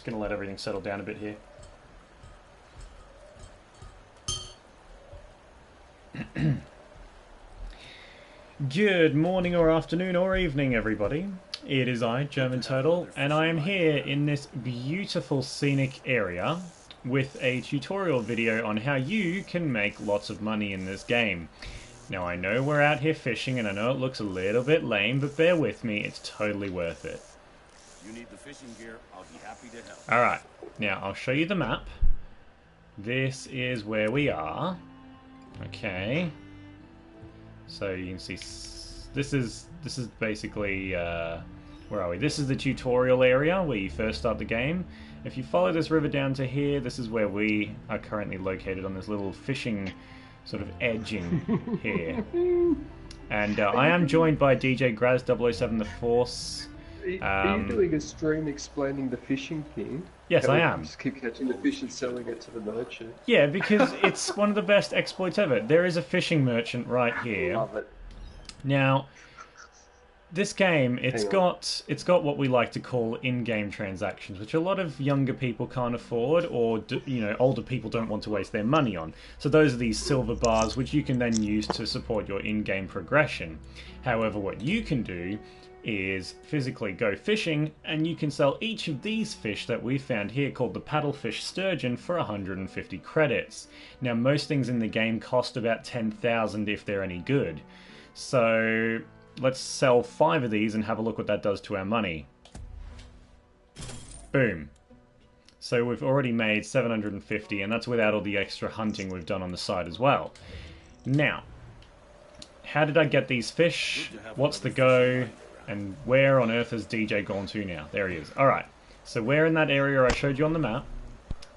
going to let everything settle down a bit here. Good morning or afternoon or evening, everybody. It is I, German Turtle, and I am here in this beautiful scenic area with a tutorial video on how you can make lots of money in this game. Now, I know we're out here fishing, and I know it looks a little bit lame, but bear with me, it's totally worth it. You need the fishing gear, I'll be happy to help. Alright, now I'll show you the map. This is where we are. Okay. So you can see this is basically where are we? This is the tutorial area where you first start the game. If you follow this river down to here, this is where we are currently located on this little fishing sort of edging here. And I am joined by DJ Graz 007 The Force. Are you doing a stream explaining the fishing thing? Yes, I am. Just keep catching the fish and selling it to the merchant. Yeah, because it's one of the best exploits ever. There is a fishing merchant right here. Love it. Now, this game, it's got what we like to call in-game transactions, which a lot of younger people can't afford, or older people don't want to waste their money on. So those are these silver bars, which you can then use to support your in-game progression. However, what you can do is physically go fishing, and you can sell each of these fish that we found here called the paddlefish sturgeon for 150 credits. Now, most things in the game cost about 10,000 if they're any good. So let's sell 5 of these and have a look what that does to our money. Boom. So we've already made 750, and that's without all the extra hunting we've done on the side as well. Now, how did I get these fish? What's the go? And where on earth has DJ gone to now? There he is. Alright, so we're in that area I showed you on the map.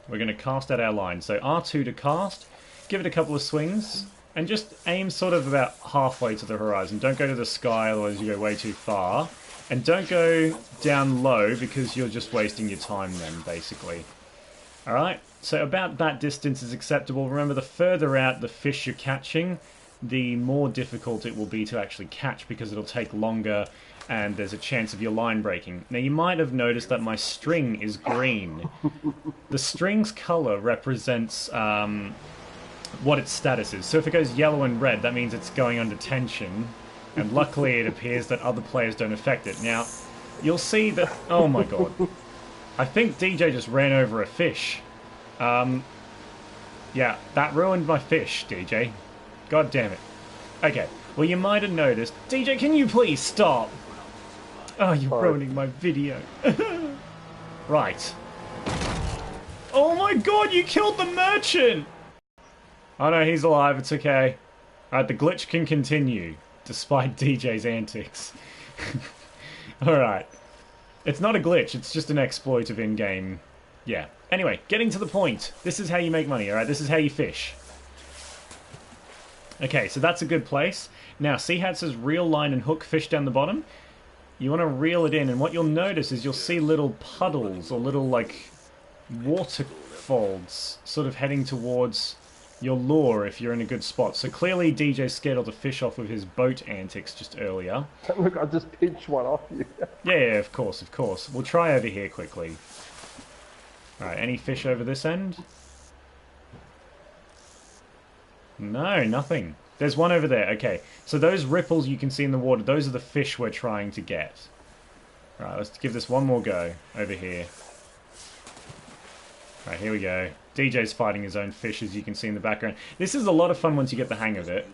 We're going to cast out our line. So R2 to cast, give it a couple of swings, and just aim sort of about halfway to the horizon. Don't go to the sky, otherwise you go way too far. And don't go down low, because you're just wasting your time then, basically. Alright, so about that distance is acceptable. Remember, the further out the fish you're catching, the more difficult it will be to actually catch, because it'll take longer and there's a chance of your line breaking. Now, you might have noticed that my string is green. The string's color represents what its status is. So if it goes yellow and red, that means it's going under tension, and luckily it appears that other players don't affect it. Now, you'll see that... Oh my god. I think DJ just ran over a fish. Yeah, that ruined my fish, DJ. God damn it. Okay, well, you might have noticed... DJ, can you please stop? Oh, you're ruining my video. Right. Oh my god, you killed the merchant! Oh no, he's alive, it's okay. Alright, the glitch can continue, despite DJ's antics. Alright. It's not a glitch, it's just an exploit of in-game... Yeah. Anyway, getting to the point. This is how you make money, alright? This is how you fish. Okay, so that's a good place. Now, see how it says reel, line, and hook fish down the bottom? You want to reel it in, and what you'll notice is you'll see little puddles, or little, like, waterfalls, sort of heading towards your lure if you're in a good spot. So clearly DJ scared all the fish off with his boat antics just earlier. Look, I just pinched one off you. Yeah, of course, of course. We'll try over here quickly. Alright, any fish over this end? No, nothing. There's one over there. Okay, so those ripples you can see in the water, those are the fish we're trying to get. Alright, let's give this one more go over here. Alright, here we go. DJ's fighting his own fish, as you can see in the background. This is a lot of fun once you get the hang of it.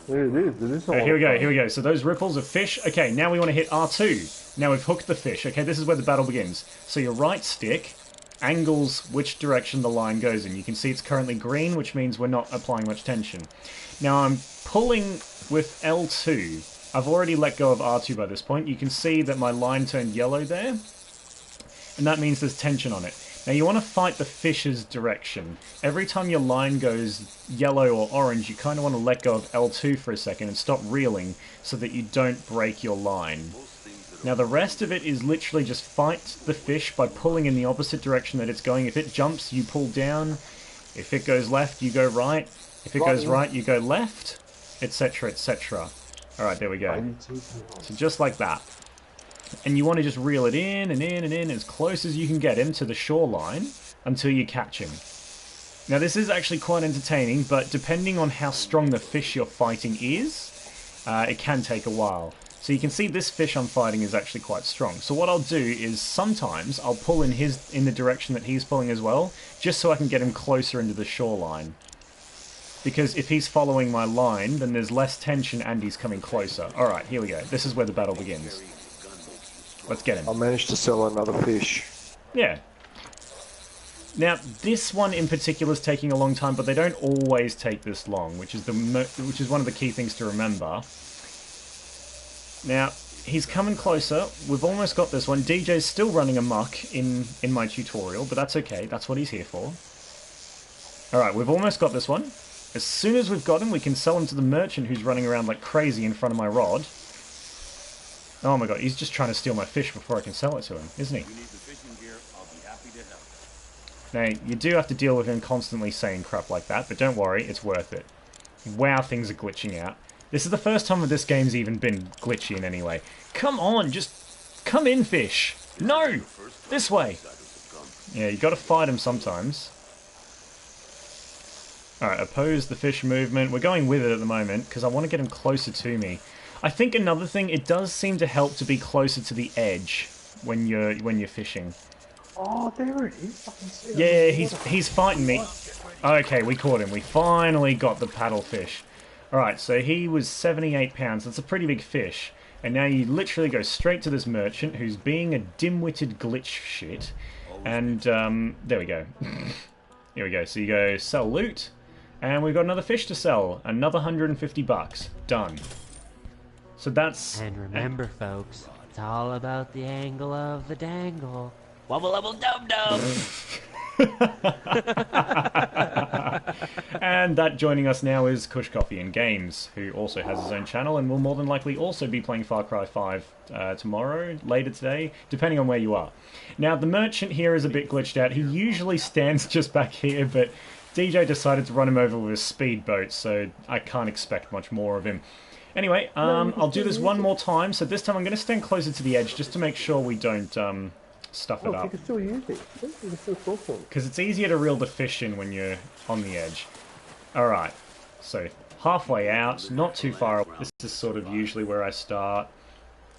It is. Here we go, here we go. So those ripples are fish. Okay, now we want to hit R2. Now we've hooked the fish. Okay, this is where the battle begins. So your right stick angles which direction the line goes in. You can see it's currently green, which means we're not applying much tension. Now I'm pulling with L2. I've already let go of R2 by this point. You can see that my line turned yellow there, and that means there's tension on it. Now you want to fight the fish's direction. Every time your line goes yellow or orange, you kind of want to let go of L2 for a second and stop reeling so that you don't break your line. Now the rest of it is literally just fight the fish by pulling in the opposite direction that it's going. If it jumps, you pull down. If it goes left, you go right. If it goes right, you go left, etc, etc. Alright, there we go. So just like that. And you want to just reel it in and in and in as close as you can get him to the shoreline until you catch him. Now this is actually quite entertaining, but depending on how strong the fish you're fighting is, it can take a while. So you can see this fish I'm fighting is actually quite strong. So what I'll do is sometimes I'll pull in the direction that he's pulling as well, just so I can get him closer into the shoreline. Because if he's following my line, then there's less tension and he's coming closer. Alright, here we go. This is where the battle begins. Let's get him. I managed to sell another fish. Yeah. Now, this one in particular is taking a long time, but they don't always take this long, which is one of the key things to remember. Now, he's coming closer. We've almost got this one. DJ's still running amok in my tutorial, but that's okay. That's what he's here for. Alright, we've almost got this one. As soon as we've got him, we can sell him to the merchant who's running around like crazy in front of my rod. Oh my god, he's just trying to steal my fish before I can sell it to him, isn't he? You need the fishing gear, I'll be happy to help. Now, you do have to deal with him constantly saying crap like that, but don't worry, it's worth it. Wow, things are glitching out. This is the first time that this game's even been glitchy in any way. Come on, just come in, fish. No! This way! Yeah, you gotta fight him sometimes. Alright, oppose the fish movement. We're going with it at the moment, because I want to get him closer to me. I think another thing, it does seem to help to be closer to the edge when you're fishing. Oh, there it is. I can see it. Yeah, he's fighting me. Okay, we caught him. We finally got the paddlefish. Alright, so he was 78 pounds. That's a pretty big fish. And now you literally go straight to this merchant who's being a dim-witted glitch shit. And, there we go. Here we go. So you go sell loot. And we've got another fish to sell. Another 150 bucks. Done. So that's... And remember, folks, it's all about the angle of the dangle. Wubble wubble dub dub. And that joining us now is Kush Coffee and Games, who also has his own channel and will more than likely also be playing Far Cry 5 tomorrow, later today, depending on where you are. Now, the merchant here is a bit glitched out. He usually stands just back here, but DJ decided to run him over with a speedboat, so I can't expect much more of him. Anyway, I'll do this one more time, so this time I'm going to stand closer to the edge just to make sure we don't stuff it Look, up. you can still use it. You can still talk to him. Because it's easier to reel the fish in when you're on the edge. Alright, so halfway out, not too far away. This is sort of usually where I start.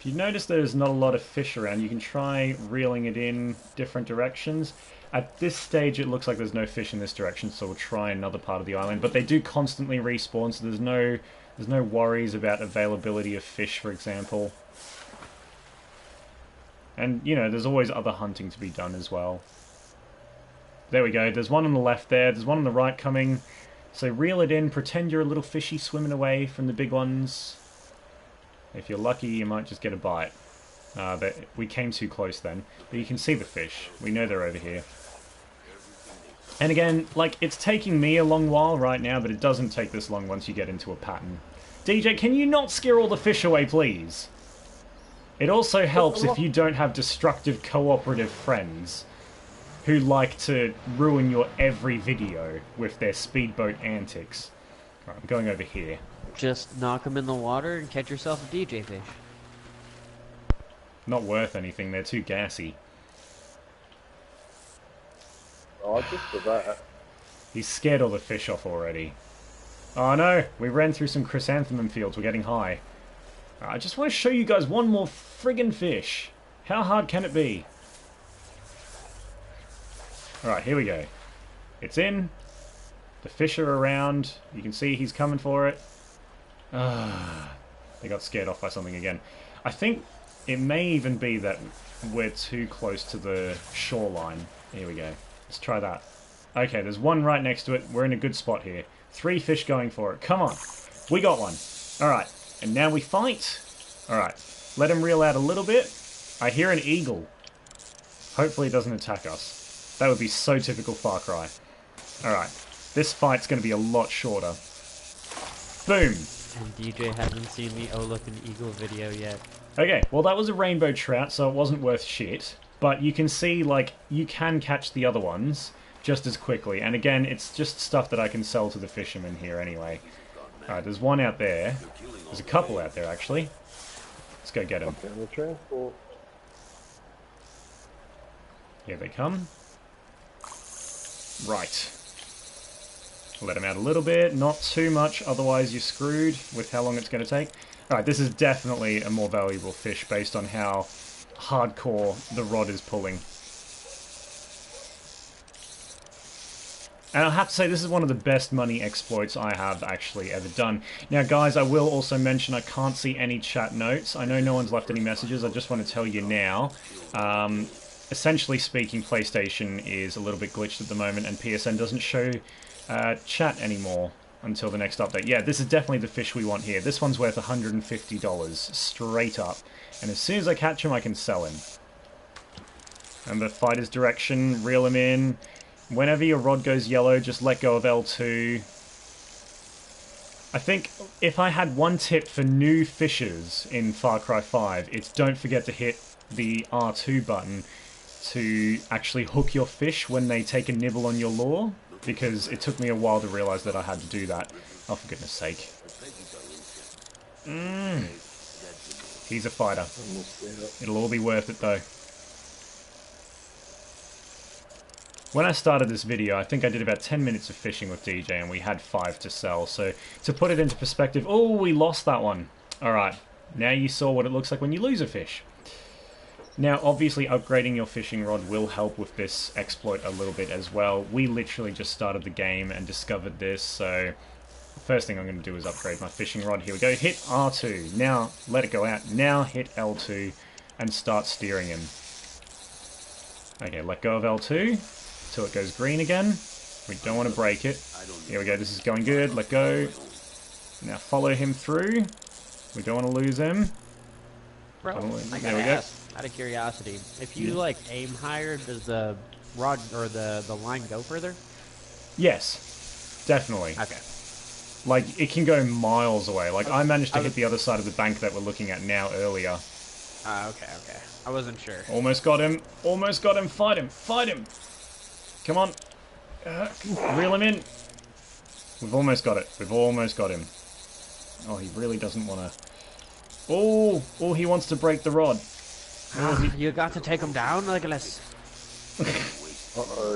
If you notice there's not a lot of fish around, you can try reeling it in different directions. At this stage it looks like there's no fish in this direction, so we'll try another part of the island. But they do constantly respawn, so there's no worries about availability of fish, for example. And, you know, there's always other hunting to be done as well. There we go. There's one on the left there. There's one on the right coming. So reel it in. Pretend you're a little fishy swimming away from the big ones. If you're lucky, you might just get a bite. But we came too close then. But you can see the fish. We know they're over here. And again, like, it's taking me a long while right now, but it doesn't take this long once you get into a pattern. DJ, can you not scare all the fish away, please? It also helps if you don't have destructive cooperative friends who like to ruin your every video with their speedboat antics. Right, I'm going over here. Just knock them in the water and catch yourself a DJ fish. Not worth anything, they're too gassy. Oh, just for that. He's scared all the fish off already. Oh no, we ran through some chrysanthemum fields, we're getting high. I just want to show you guys one more friggin' fish. How hard can it be? Alright, here we go. It's in. The fish are around. You can see he's coming for it. They got scared off by something again. I think it may even be that we're too close to the shoreline. Here we go. Let's try that. Okay, there's one right next to it. We're in a good spot here. 3 fish going for it. Come on. We got one. Alright. And now we fight. Alright. Let him reel out a little bit. I hear an eagle. Hopefully it doesn't attack us. That would be so typical Far Cry. Alright. This fight's going to be a lot shorter. Boom. And DJ hasn't seen the Oh Look an Eagle video yet. Okay, well that was a rainbow trout, so it wasn't worth shit. But you can see, like, you can catch the other ones just as quickly. And again, it's just stuff that I can sell to the fishermen here anyway. Alright, there's one out there. There's a couple out there, actually. Let's go get them. Okay, the transport. Here they come. Right. Let them out a little bit, not too much, otherwise you're screwed with how long it's going to take. Alright, this is definitely a more valuable fish based on how hardcore the rod is pulling. And I have to say, this is one of the best money exploits I have actually ever done. Now, guys, I will also mention I can't see any chat notes. I know no one's left any messages. I just want to tell you now. Essentially speaking, PlayStation is a little bit glitched at the moment, and PSN doesn't show chat anymore until the next update. Yeah, this is definitely the fish we want here. This one's worth $150, straight up. And as soon as I catch him, I can sell him. Remember, fight his direction, reel him in. Whenever your rod goes yellow, just let go of L2. I think if I had one tip for new fishers in Far Cry 5, it's don't forget to hit the R2 button to actually hook your fish when they take a nibble on your lure, because it took me a while to realise that I had to do that. Oh, for goodness sake. He's a fighter. It'll all be worth it, though. When I started this video, I think I did about 10 minutes of fishing with DJ, and we had 5 to sell. So, to put it into perspective... Oh, we lost that one. Alright, now you saw what it looks like when you lose a fish. Now, obviously, upgrading your fishing rod will help with this exploit a little bit as well. We literally just started the game and discovered this, so... First thing I'm going to do is upgrade my fishing rod. Here we go. Hit R2. Now, let it go out. Now, hit L2 and start steering him. Okay, let go of L2 till it goes green again. We don't want to break it. Here we go. This is going good. Let go. Now, follow him through. We don't want to lose him. Bro, I there gotta we go. ask, out of curiosity, if you like aim higher, does the rod or the line go further? Yes, definitely. Okay. Like, it can go miles away. Like, I managed to hit the other side of the bank that we're looking at now earlier. Okay. I wasn't sure. Almost got him. Almost got him. Fight him. Fight him. Come on. Reel him in. We've almost got it. We've almost got him. Oh, he really doesn't want to... Oh, he wants to break the rod. You got to take him down, Legolas.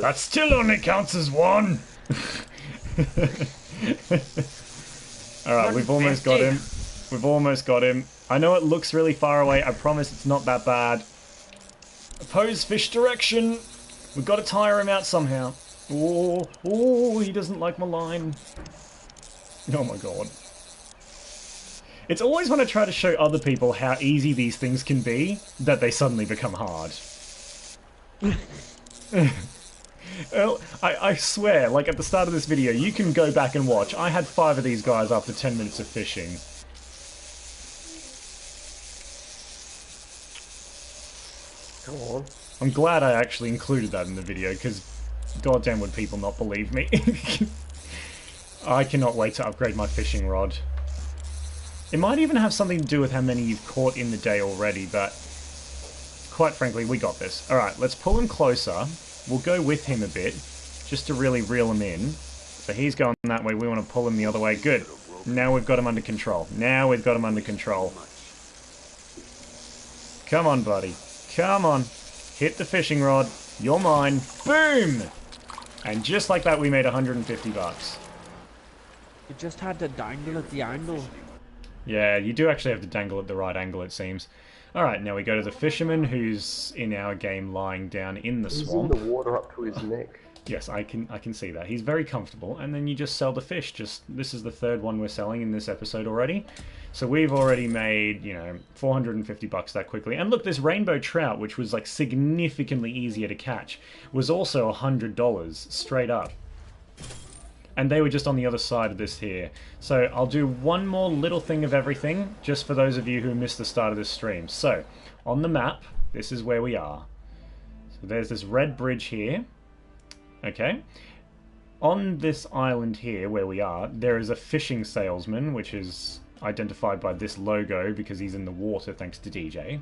That still only counts as one. Alright, we've almost got him. We've almost got him. I know it looks really far away. I promise it's not that bad. Oppose fish direction. We've got to tire him out somehow. Oh, he doesn't like my line. Oh my god. It's always when I try to show other people how easy these things can be that they suddenly become hard. Well, I swear, like at the start of this video, you can go back and watch. I had 5 of these guys after 10 minutes of fishing. Come on. I'm glad I actually included that in the video, because goddamn would people not believe me. I cannot wait to upgrade my fishing rod. It might even have something to do with how many you've caught in the day already, but quite frankly, we got this. Alright, let's pull him closer. We'll go with him a bit, just to really reel him in. So he's going that way, we want to pull him the other way. Good. Now we've got him under control. Now we've got him under control. Come on, buddy. Come on. Hit the fishing rod. You're mine. Boom! And just like that, we made 150 bucks. You just had to dangle at the angle. Yeah, you do actually have to dangle at the right angle, it seems. Alright, now we go to the fisherman, who's in our game lying down in the swamp. He's in the water up to his neck. Yes, I can see that. He's very comfortable, and then you just sell the fish. This is the 3rd one we're selling in this episode already. So we've already made, 450 bucks that quickly. And look, this rainbow trout, which was like significantly easier to catch, was also $100 straight up. And they were just on the other side of this here. So I'll do one more little thing of everything, just for those of you who missed the start of this stream. So, on the map, this is where we are. So there's this red bridge here. Okay. On this island here, where we are, there is a fishing salesman, which is identified by this logo because he's in the water thanks to DJ.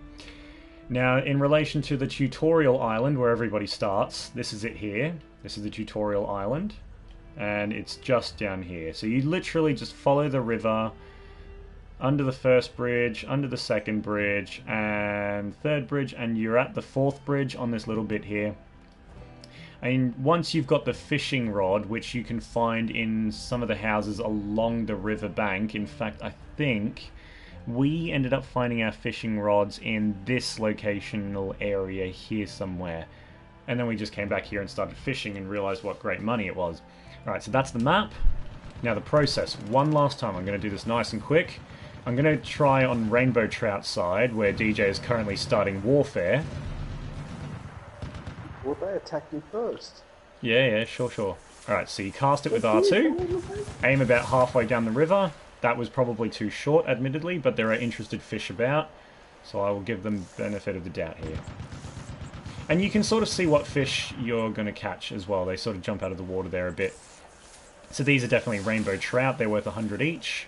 Now, in relation to the tutorial island where everybody starts, this is it here. This is the tutorial island. And it's just down here. So you literally just follow the river under the 1st bridge, under the 2nd bridge, and 3rd bridge, and you're at the 4th bridge on this little bit here. And once you've got the fishing rod, which you can find in some of the houses along the river bank, in fact, I think we ended up finding our fishing rods in this locational area here somewhere. And then we just came back here and started fishing and realized what great money it was. Alright, so that's the map. Now the process. One last time, I'm going to do this nice and quick. I'm going to try on Rainbow Trout side, where DJ is currently starting warfare. Well, they attacked me first. Yeah, sure. Alright, so you cast it with R2. Aim about halfway down the river. That was probably too short, admittedly, but there are interested fish about. So I will give them benefit of the doubt here. And you can sort of see what fish you're going to catch as well. They sort of jump out of the water there a bit. So these are definitely rainbow trout. They're worth 100 each.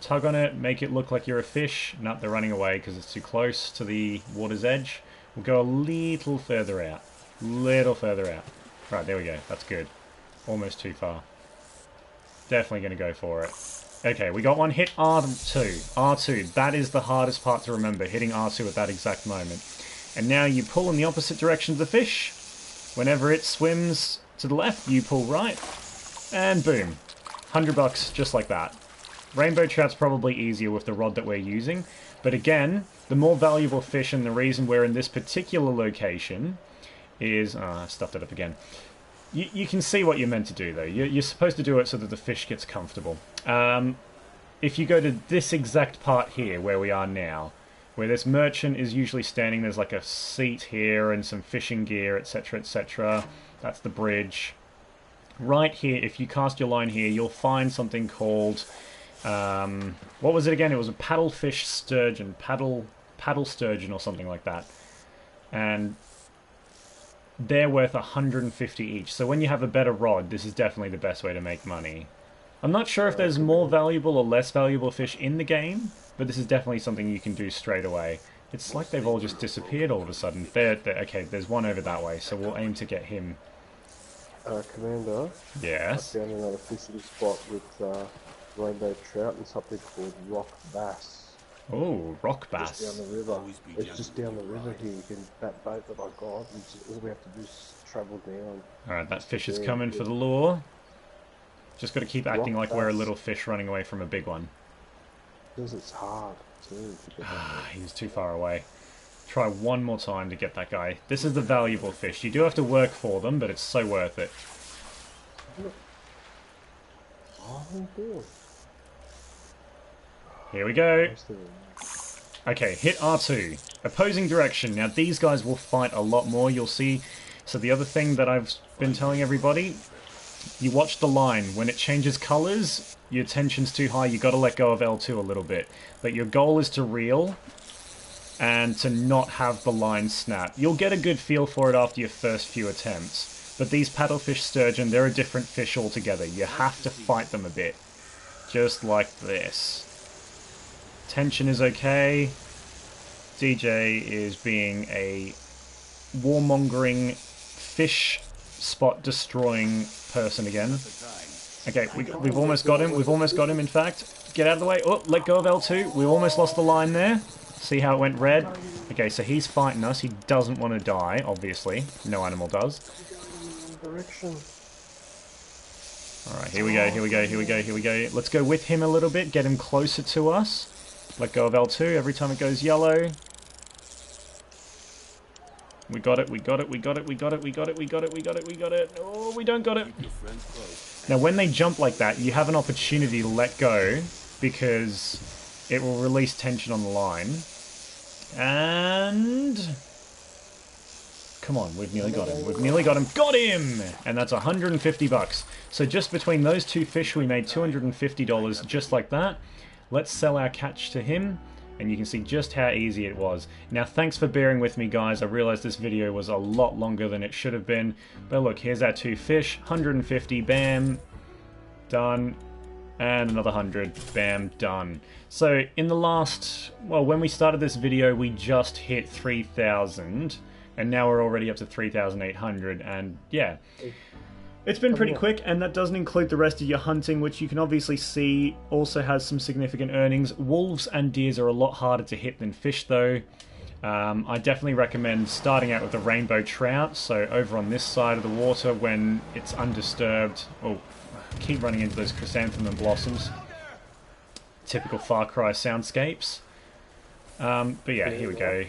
Tug on it, make it look like you're a fish. No, they're running away because it's too close to the water's edge. We'll go a little further out. Right, there we go. That's good. Almost too far. Definitely going to go for it. Okay, we got one. Hit R2. R2, that is the hardest part to remember. Hitting R2 at that exact moment. And now you pull in the opposite direction of the fish. Whenever it swims to the left, you pull right. And boom. $100 just like that. Rainbow trout's probably easier with the rod that we're using. But again, the more valuable fish, and the reason we're in this particular location is... I stuffed it up again. You can see what you're meant to do, though. You're supposed to do it so that the fish gets comfortable. If you go to this exact part here, where we are now, where this merchant is usually standing, there's like a seat here and some fishing gear, etc., etc. That's the bridge. Right here, if you cast your line here, you'll find something called... what was it again? It was a paddlefish sturgeon. Paddle sturgeon or something like that. And... they're worth 150 each. So when you have a better rod, this is definitely the best way to make money. I'm not sure if there's more valuable or less valuable fish in the game, but this is definitely something you can do straight away. It's like they've all just disappeared all of a sudden. Okay, there's one over that way, so we'll aim to get him. Commander? Yes? I found another fishing spot with rainbow trout and something called rock bass. Oh, rock bass. Just down the river. It's just down the river here. You can, that boat that I got, all we have to do is travel down. Alright, that fish is coming for the lure. Just got to keep acting like we're a little fish running away from a big one. Because it's hard, too. He's too far away. Try one more time to get that guy. This is the valuable fish. You do have to work for them, but it's so worth it. Oh, good. Here we go. Okay, hit R2. Opposing direction. Now these guys will fight a lot more, you'll see. So the other thing that I've been telling everybody, you watch the line. When it changes colours, your tension's too high, you got to let go of L2 a little bit. But your goal is to reel and to not have the line snap. You'll get a good feel for it after your first few attempts. But these paddlefish sturgeon, they're a different fish altogether. You have to fight them a bit. Just like this. Tension is okay. DJ is being a warmongering, fish spot destroying person again. Okay, we've almost got him. We've almost got him, in fact. Get out of the way. Oh, let go of L2. We almost lost the line there. See how it went red? Okay, so he's fighting us. He doesn't want to die, obviously. No animal does. Alright, here we go, here we go, here we go, here we go. Let's go with him a little bit. Get him closer to us. Let go of L2 every time it goes yellow. We got it, we got it, we got it, we got it, we got it, we got it, we got it, we got it. Oh, we don't got it. Now, when they jump like that, you have an opportunity to let go because it will release tension on the line. And... come on, we've nearly got him. We've nearly got him. Got him! And that's 150 bucks. So just between those two fish, we made $250 just like that. Let's sell our catch to him, and you can see just how easy it was. Now, thanks for bearing with me, guys. I realized this video was a lot longer than it should have been. But look, here's our two fish. 150, bam, done. And another 100, bam, done. So in the last, well, when we started this video, we just hit 3,000. And now we're already up to 3,800, and yeah. It's been pretty quick, and that doesn't include the rest of your hunting, which you can obviously see also has some significant earnings. Wolves and deers are a lot harder to hit than fish, though. I definitely recommend starting out with the rainbow trout, so over on this side of the water when it's undisturbed. Oh, keep running into those chrysanthemum blossoms. Typical Far Cry soundscapes. But yeah, here we go.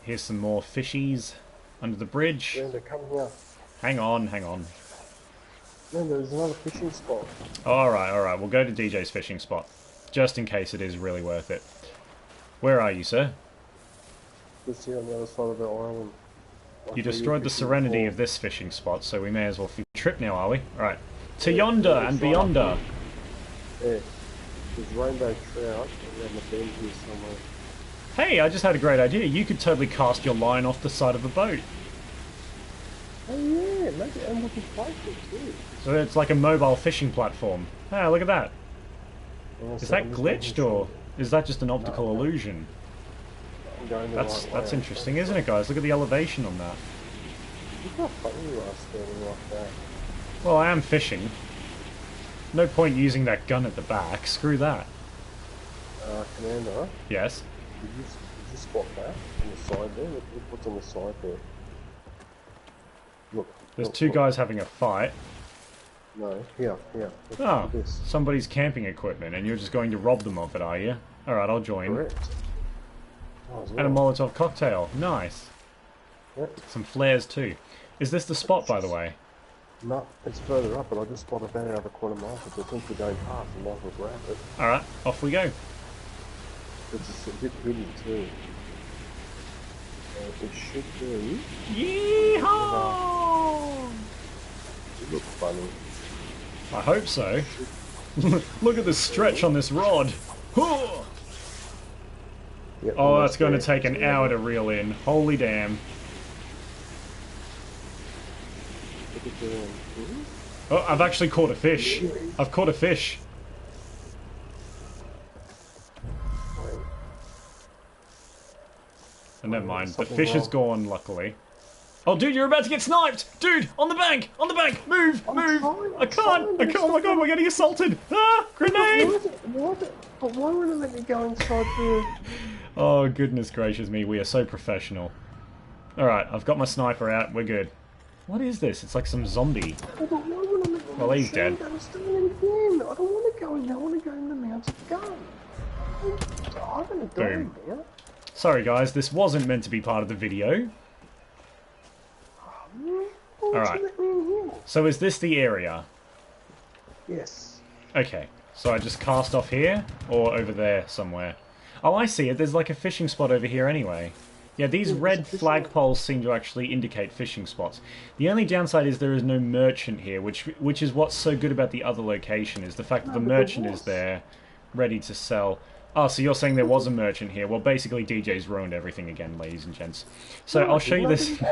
Here's some more fishies under the bridge. Yeah, they're coming here. Hang on, hang on. No, there's another fishing spot. Alright, we'll go to DJ's fishing spot. Just in case it is really worth it. Where are you, sir? Just here on the other side of the island. Like You where destroyed the fishing serenity before. of this fishing spot, so we may as well trip now, are we? Alright. To yonder and beyonder. Yeah. There's rainbow trout around the bend here somewhere. Hey, I just had a great idea. You could totally cast your line off the side of the boat. Oh yeah, maybe, and we can place it too. So it's like a mobile fishing platform. Ah, look at that. Oh, Is so that I'm just glitched making or sure is that just an optical illusion? I'm going the That's right way. interesting, isn't it, guys? Look at the elevation on that. Look how funny you are standing like that. Well, I am fishing. No point using that gun at the back. Screw that. Commander, Yes. did you spot that on the side there? Look what's on the side there. Look. There's look, two look. guys having a fight. No, here. Look, Oh, look at this. somebody's camping equipment and you're just going to rob them of it, are you? Alright, I'll join. Correct. Oh, as And a well. Molotov cocktail. Nice. Yep. Some flares too. Is this the spot, by the way? No, it's further up, but I just spotted that out of the corner of my eye, so since we're going past, I might as well grab it. Alright, off we go. It's just a bit hidden too. It should be. Yeehaw! It looks funny. I hope so. Look at the stretch on this rod. Huh! Yep, Oh, almost that's going to there. take an hour to reel in. Holy damn. Look at the, Oh, I've actually caught a fish. I've caught a fish. And never mind, the Something fish is wrong. gone, luckily. Oh, dude, you're about to get sniped! Dude, on the bank! On the bank! Move! Move! trying, I can't! I can't! Oh my god, we're getting assaulted! Ah! Grenade! But why wouldn't it let me go inside the... Oh, goodness gracious me, we are so professional. Alright, I've got my sniper out, we're good. What is this? It's like some zombie. But why wouldn't it let me Well, he's dead. I'm standing again. I don't want to go in there. I want to go in the mounted gun. I'm going to die Boom. now. Sorry guys, this wasn't meant to be part of the video. Alright. Let me in here. So is this the area? Yes. Okay, so I just cast off here, or over there somewhere. Oh, I see it. There's like a fishing spot over here anyway. Yeah, these Yeah, there's red a fishing flagpoles seem to actually indicate fishing spots. The only downside is there is no merchant here, which is what's so good about the other location, is the fact that the but there merchant is was. there, ready to sell. Oh, so you're saying there was a merchant here. Well, basically DJ's ruined everything again, ladies and gents. So No, I'll show you no, this...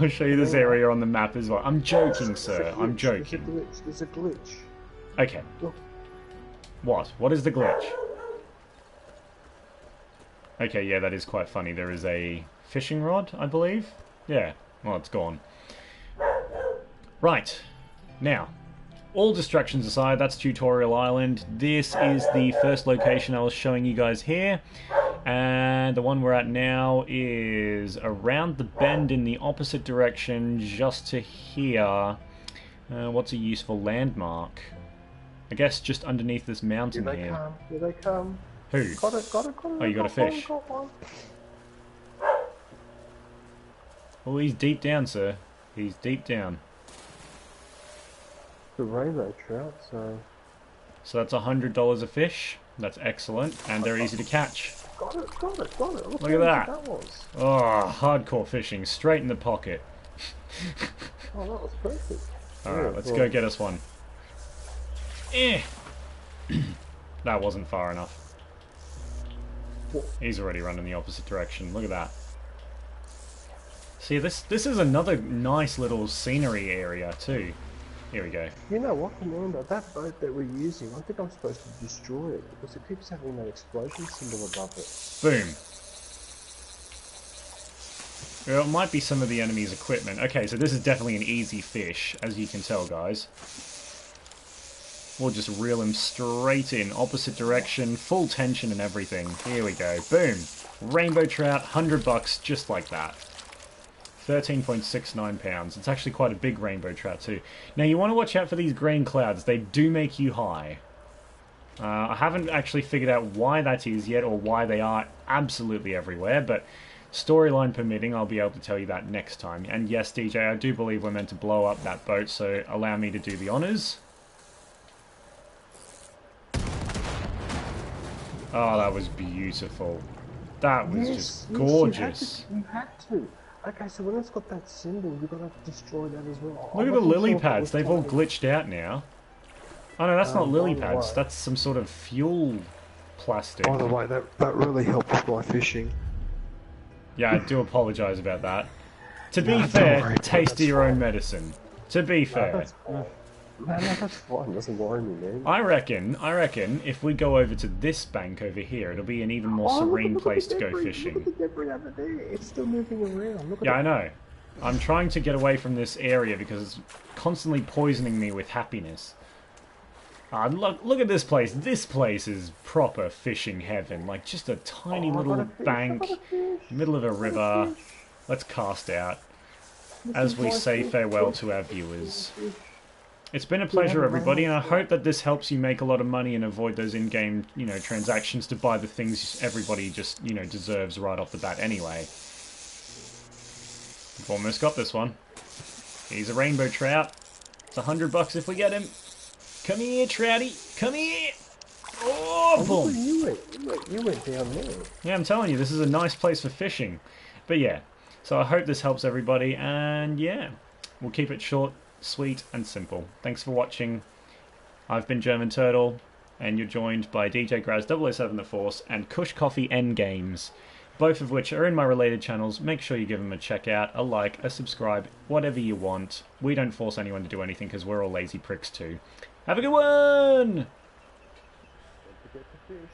I'll show you this area on the map as well. I'm joking, sir. I'm joking. There's a glitch. Okay. Look. What? What is the glitch? Okay, yeah, that is quite funny. There is a fishing rod, I believe. Yeah. Well, it's gone. Right. Now, all distractions aside, that's Tutorial Island. This is the first location I was showing you guys here. And the one we're at now is around the bend in the opposite direction, just to here. What's a useful landmark? I guess just underneath this mountain Here they here. come. Here they come. Who? Got it. Oh, you got a fish. Got one. Oh, he's deep down, sir. He's deep down. The rainbow trout, so... So that's $100 a fish. That's excellent, and they're easy to catch. Got it. Look at how that. easy that was. Oh, hardcore fishing, straight in the pocket. Oh, that was perfect. Alright, let's go get us one. Eh! That wasn't far enough. He's already running the opposite direction. Look at that. See, this is another nice little scenery area too. Here we go. You know what, Commander? That boat that we're using, I think I'm supposed to destroy it because it keeps having that explosion symbol above it. Boom. Well, it might be some of the enemy's equipment. Okay, so this is definitely an easy fish, as you can tell, guys. We'll just reel him straight in, opposite direction, full tension and everything. Here we go. Boom. Rainbow trout, $100 just like that. 13.69 pounds. It's actually quite a big rainbow trout too. Now you want to watch out for these green clouds. They do make you high. I haven't actually figured out why that is yet or why they are absolutely everywhere, but storyline permitting, I'll be able to tell you that next time. And yes, DJ, I do believe we're meant to blow up that boat, so allow me to do the honours. Oh, that was beautiful. That was just gorgeous. You had to. Okay, so when it's got that symbol, you've got to destroy that as well. Look at the lily pads. They've all glitched out now. Oh no, that's not lily pads. Way. That's some sort of fuel plastic. By the way, that really helped with my fishing. Yeah, I do apologise about that. To be fair, taste your own medicine. To be fair. No, that's fine. It doesn't worry me, man. I reckon, if we go over to this bank over here, it'll be an even more serene place to go fishing. Look at the debris over there. It's still moving around. Look at Yeah, I know. I'm trying to get away from this area because it's constantly poisoning me with happiness. Look at this place. This place is proper fishing heaven. Like, just a tiny little bank, middle of a river. Let's cast out as we say farewell to our viewers. It's been a pleasure, everybody, and I hope that this helps you make a lot of money and avoid those in-game, transactions to buy the things everybody just, deserves right off the bat anyway. We've almost got this one. He's a rainbow trout. It's $100 if we get him. Come here, Trouty. Come here. Oh, boom. You went down there. Yeah, I'm telling you, this is a nice place for fishing. But yeah, so I hope this helps everybody, and yeah, we'll keep it short, sweet, and simple. Thanks for watching. I've been German Turtle, and you're joined by DJ Graz 007 The Force and Kush Coffee N Games, both of which are in my related channels. Make sure you give them a check out, a like, a subscribe, whatever you want. We don't force anyone to do anything because we're all lazy pricks too. Have a good one! Don't forget to fish.